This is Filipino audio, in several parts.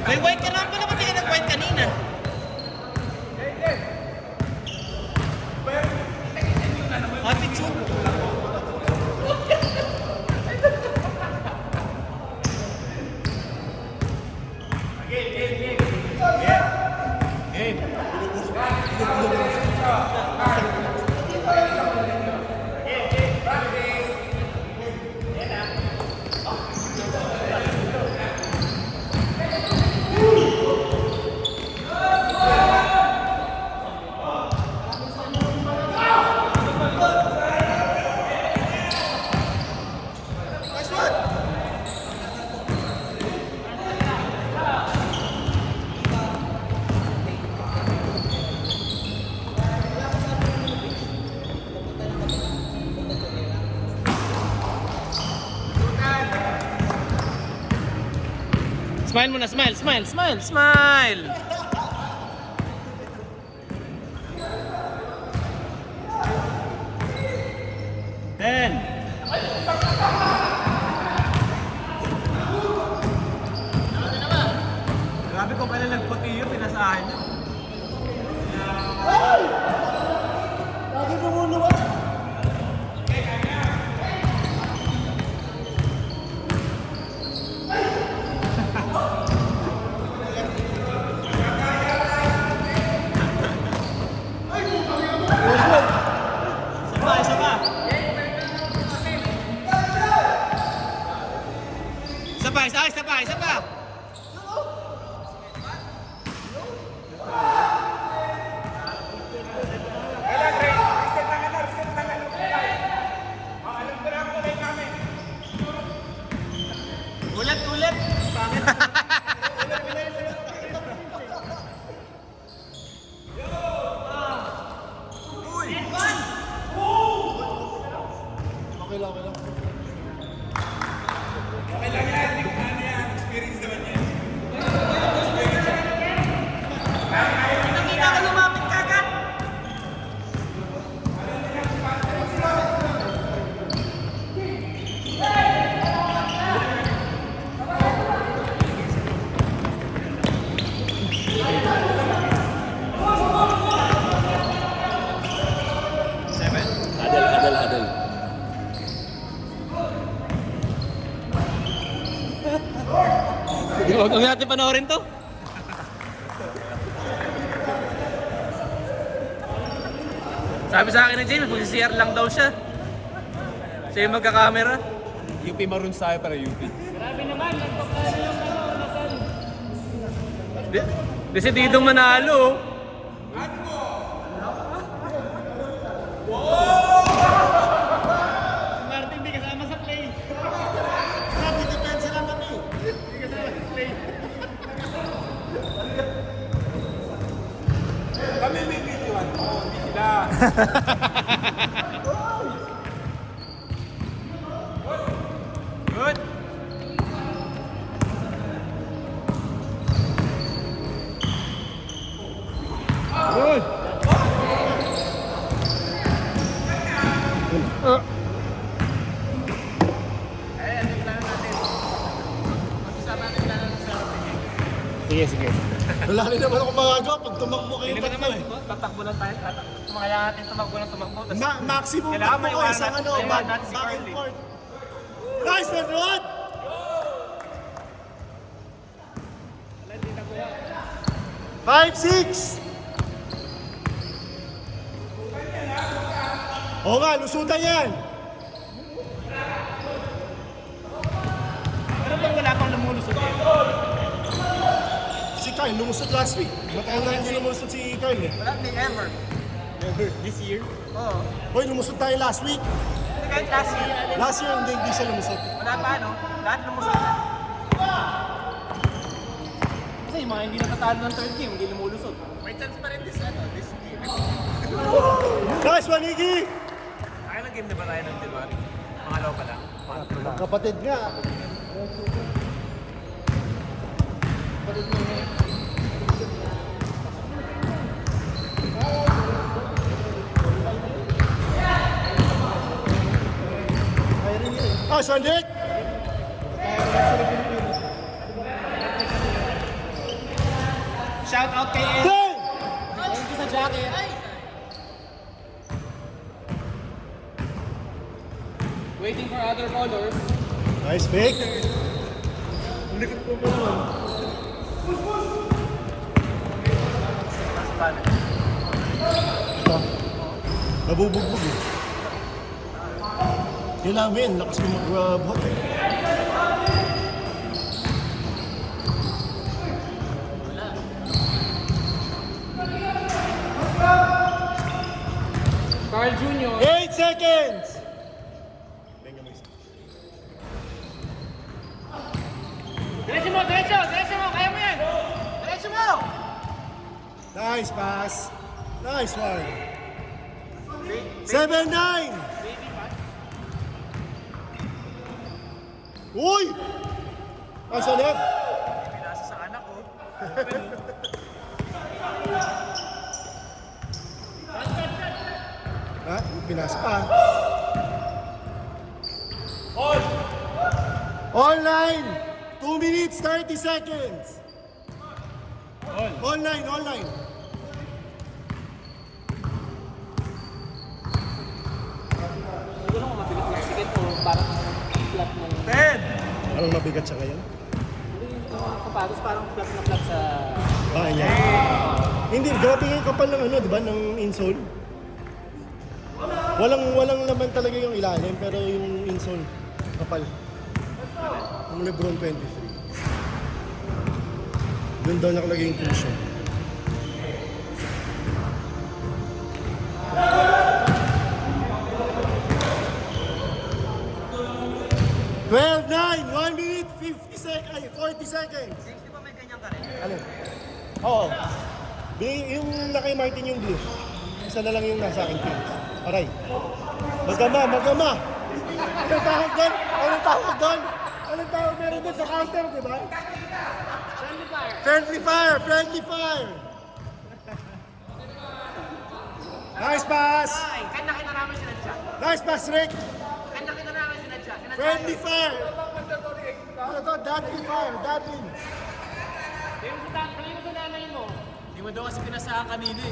May white ka naman pala, ba't hindi ka nag-white kanina? Attitude. Smile muna, smile, smile, smile, smile! Ten! Grabe kung kailan nagputi yun, pinasahan nyo. Lagi lumuluwas. Isa pa! Ulit! Okay lang. Nakita ka lumapit kagad! Adel. Huwag natin panoorin to. Sabi sa akin ng James, mag-CR lang daw siya. Siya yung magkakamera. UP Maroons tayo para UP. Grabe naman, nagpapalo yung nasal. Desididong manalo. Si Martin di kasama sa play. Grabe, depensa lang kami. Di kasama sa play. Kami may videoan mo, hindi sila. Good. Good. Sige. Wala rin naman ako magagawa pag tumakbo kayo Hindi ko tatlo naman, eh. tatakbo lang tayo. Kailangan natin tumakbo. Maximum Kailangan takbo ko maiwanan- isang ano, maiwanan back natin si and Carly. forth. Nice one, Rod! 5-6! Oo nga, lusutan yan! Pero bang wala pang lumulusot eh? Si Kyle, lumusot last week. Matagal na hindi lumusot si Kyle eh. Wala, hindi ever. This year? Oo. Hoy, lumusot tayo last week. Hindi kahit last year. Last year, hindi siya lumusot. Wala pa ano? Lahat lumusot na. Kasi yung mga hindi natatalo ng third game, hindi lumulusot. May chance pa rin this game. Nice one, Iggy! Kaya na game na ba tayo ng diba? Pangalaw pa lang. Kapatid nga. Ah, Sandik! Shout out kay Ed. Play! Thank you sa jacket. Waiting for other colors. Nice pick. Ang likod po ba naman? Nabubugbog eh. Kailangan lakas mo mag-buhat eh. Carl Jr. 8 seconds! Diretso mo, diretso! Diretso mo! Kaya mo yan! Diretso mo! Nice pass. Nice one. 7-9! Uy! Ang salib! Pinasa sa anak ko. Ha? Pinasa pa. Online! 2 minutes, 30 seconds. Online, online. Siguro kung mabigat ng sikit o parang flat ng... 10! Anong mabigat siya ngayon? Hindi yung sapatos parang flat na flat sa... Ah, yan. Hindi, grabe yung kapal ng ano, di ba, ng insole. Walang laman talaga yung ilalim, pero yung insole, kapal. Ang Lebron 23. Doon daw nakalagay yung cushion. Well, 9, 1 minute, 50 seconds, 40 seconds. Di ba may ganyan ka rin? Ano? Oo. Yung nakay Martin yung blue. Isa na lang yung nasa akin pins. Aray. Magama, magama. Anong tawag doon? Anong tawag doon? Anong tawag meron doon sa counter, di ba? Friendly fire. Friendly fire! Friendly fire! Nice pass! Ay, kanya namin sinadya. Nice pass, Rick! Kanya namin sinadya. Friendly fire! Ano to? Dudley fire! Dudley! Kanino sa nanay mo? Hindi mo daw kasi pinasahan kanina eh.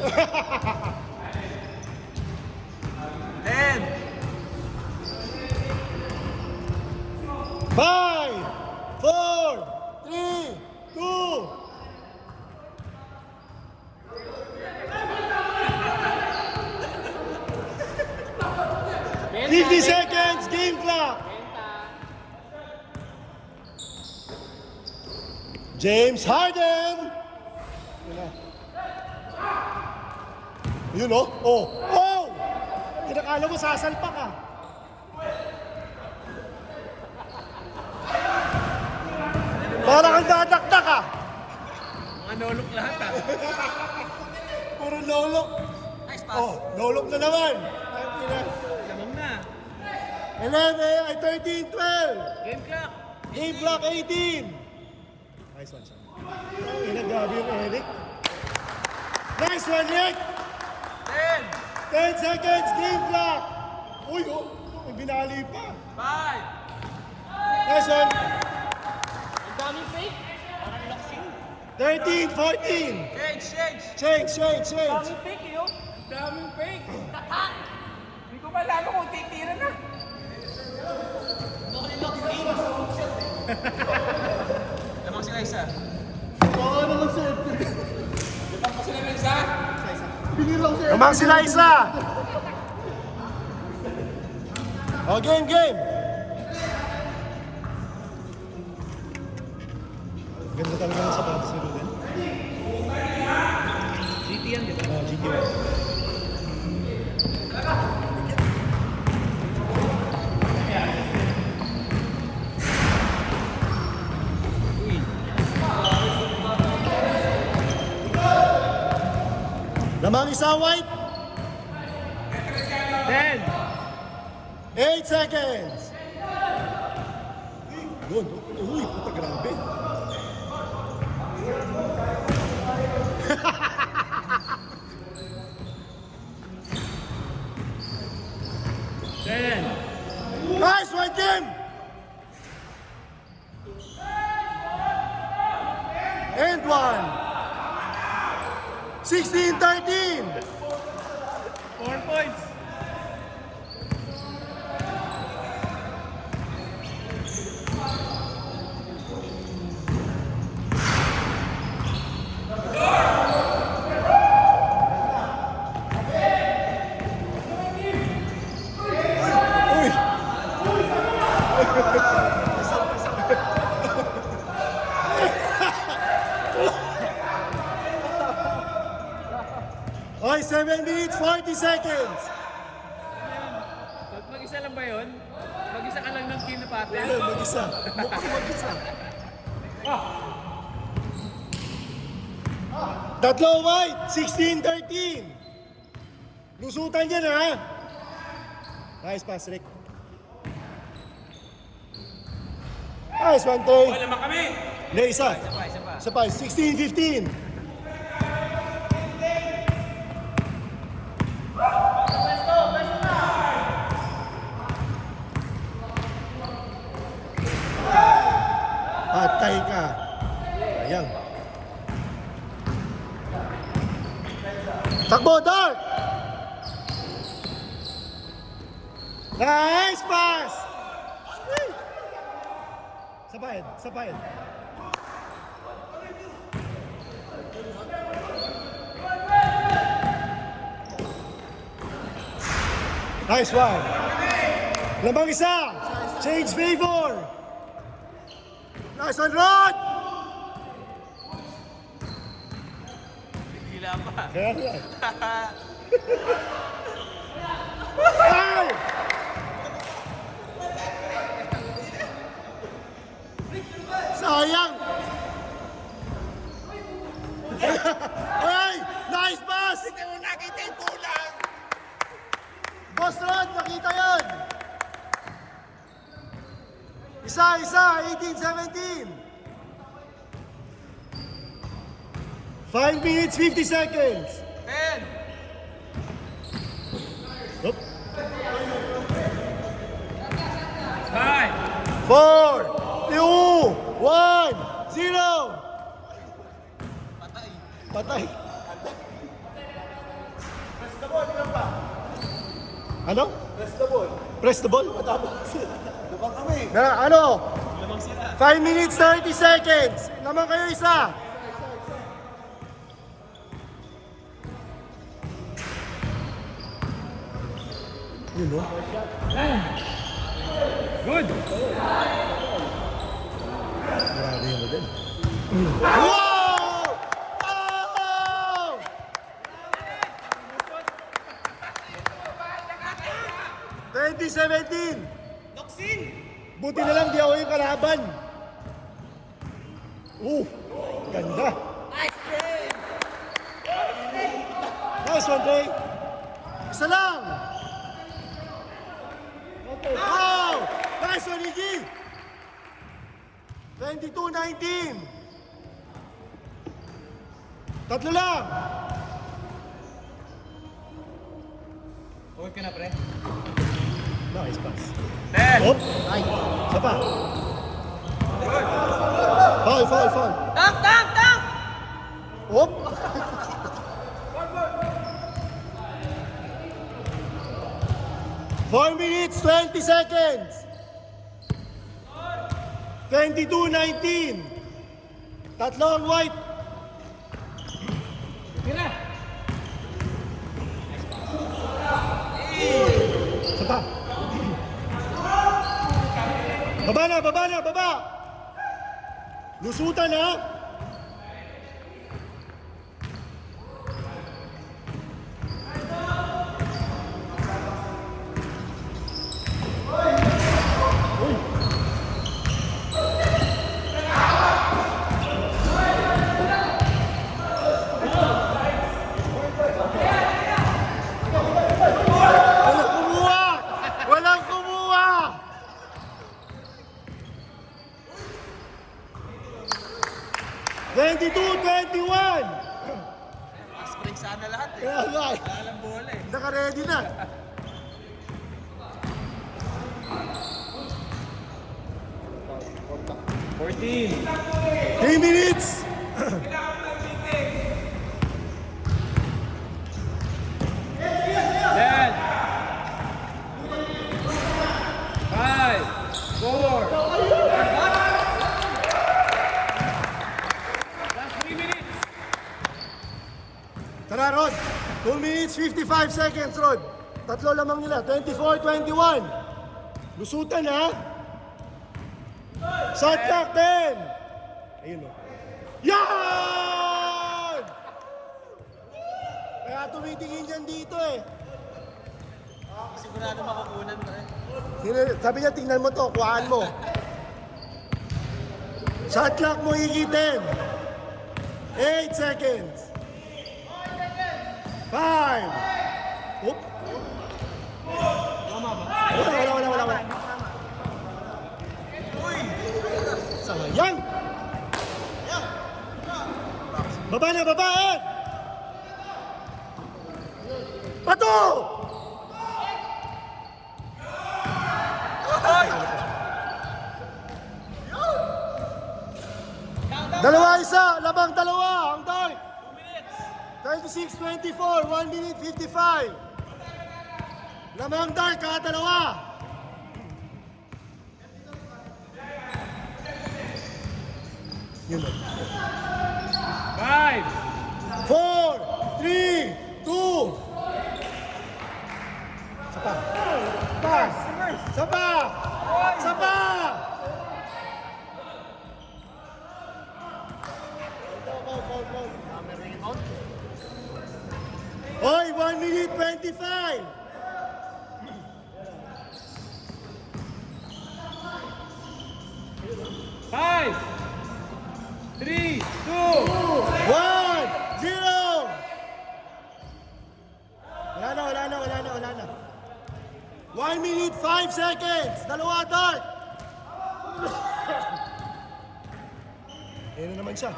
10! 5, 4, 3, 2, 50 seconds, game clock. James Harden. Yun oh. Oh. Oh! Kinakala mo sasalpa ka. Para kang dadakta ka. Mga nolok lahat ah. Puro lolok. Nice pass. Oh, lolok na naman. Lamang na. 11, ay 13, 12. Game clock. Game block 18. Nice one, son. Oh, inagabi yung Eric. Nice one, Rick. 10! 10 seconds, game block. Uy, oh, may binali pa. 5! Nice one. Ang daming fake. Parang locksing. 13, 14. Change, change! Change, change, change. Daming fake yun. Daming fake. Hindi ko malaman kung titira na. Lamang sila isa. Oo naman, sir. Tapos sila ng isa. Binirang sir. Kamang sila isa. Oh, game, game. Ganda talaga ng sapatos ni Ruden. GT yan, di ba? Oh, GT1. Lamang isa white. 10! 8 seconds. Good. Uy, puta, grabe. Nice, one game! And one. 16-13. 4 points. Uy! Okay, 7 minutes, 40 seconds. Mag-isa lang ba yun? Mag-isa ka lang ng team na pate? Ayun, mag-isa. Mukhang mag-isa. Tatlo white, 16-13. Lusutan yan, ha? Nice pass, Rick. Nice, one tay. Wala naman kami. Hindi, isa. Isa pa, 16-15. Patay ka. Ayan. Takbo, Dark! Nice pass! Sabayad, sabayad. Nice one. Lamang isa. Change favor. Nice one, Rod! Hila pa. Kaya yan. Ay! Sayang! Ay! Nice pass! Hindi mo nakita yung kulang. Boss Rod, nakita yun! Isa, 18-17. 5 minutes, 50 seconds. 10. Oop. 5. 4, 2, 1, 0. Patay. Press the ball, ilan pa? Ano? Press the ball. Press the ball? Lumang kami. Na, ano? 5 minutes, 30 seconds. Naman kayo isa. Yun, no? Good. Grabe yung model. Wow! Wow! ...2017! Buti na lang di ako yung kalaban. Ganda. Nice one, Dre. Isa lang. Wow! Nice one, Iggy. 22-19. Tatlo lang. Okay ka na, pre? Nice pass. 10. Hop. Ay. Isa pa. Foul. Tank! Hop. Four minutes, 20 seconds. 22-19. Tatlo ang white. Tira! Isa pa. Baba! Lusutan, ha? Walang kumuha! 22-21. Spring sana lahat eh. Kaya nga eh. Alam bola eh. Naka-ready na. Three minutes. Ten. 5, 4. Last 3 minutes. Tara, Rod. 2 minutes, 55 seconds, Rod. Tatlo lamang nila. 24-21. Lusutan, ha? Shot clock, 10. Ayun, o. Yan! Kaya tumitingin dyan dito, eh. Sigurado makukunan mo eh. Sabi niya, tingnan mo to, kuhaan mo. Shot clock mo, higitin. 8 seconds. 5. Oop. Wala. Sayang. Baba na, baba, Ed. Pato! Dalawa isa, labang dalawa, ang dart. 26-24, 1 minute 55. Lamang dart, dalawa. Yun na. 5. 4, 3, 2. Sapa. Sapa. Sapa. Oy, 1 minute 25. Five, 3, 2. 1, 0. Wala na. 1 minute 5 seconds. Dalawa dart. Ayun na naman siya.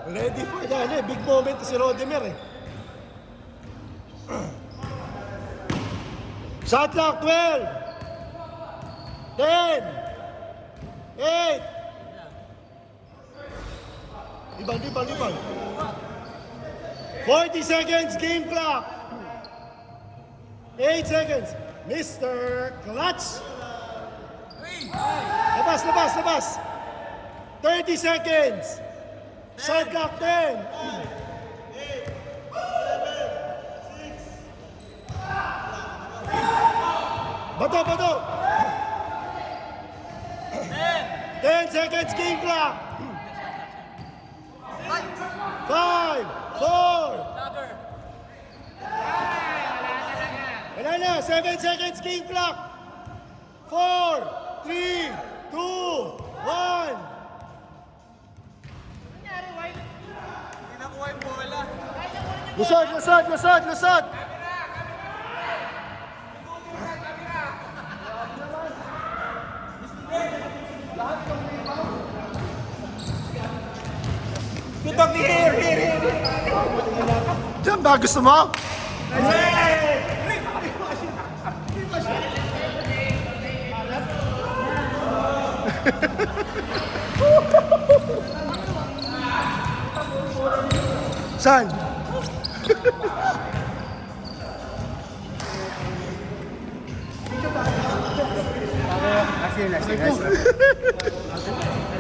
Ready for the big moment to si Rodemer eh. Shot clock 12. 10. 8. Ibang. 40 seconds game clock. 8 seconds. Mr. Clutch. Labas. 30 seconds. Shot clock 10. Bato. 10 seconds game clock. 5, 4. Wala na. 7 seconds game clock. 4, 3, 2, 1. Hindi nakuha yung bola. Lusot. Tutok ni here. Diyan ba? Gusto mo? Saan? Kasi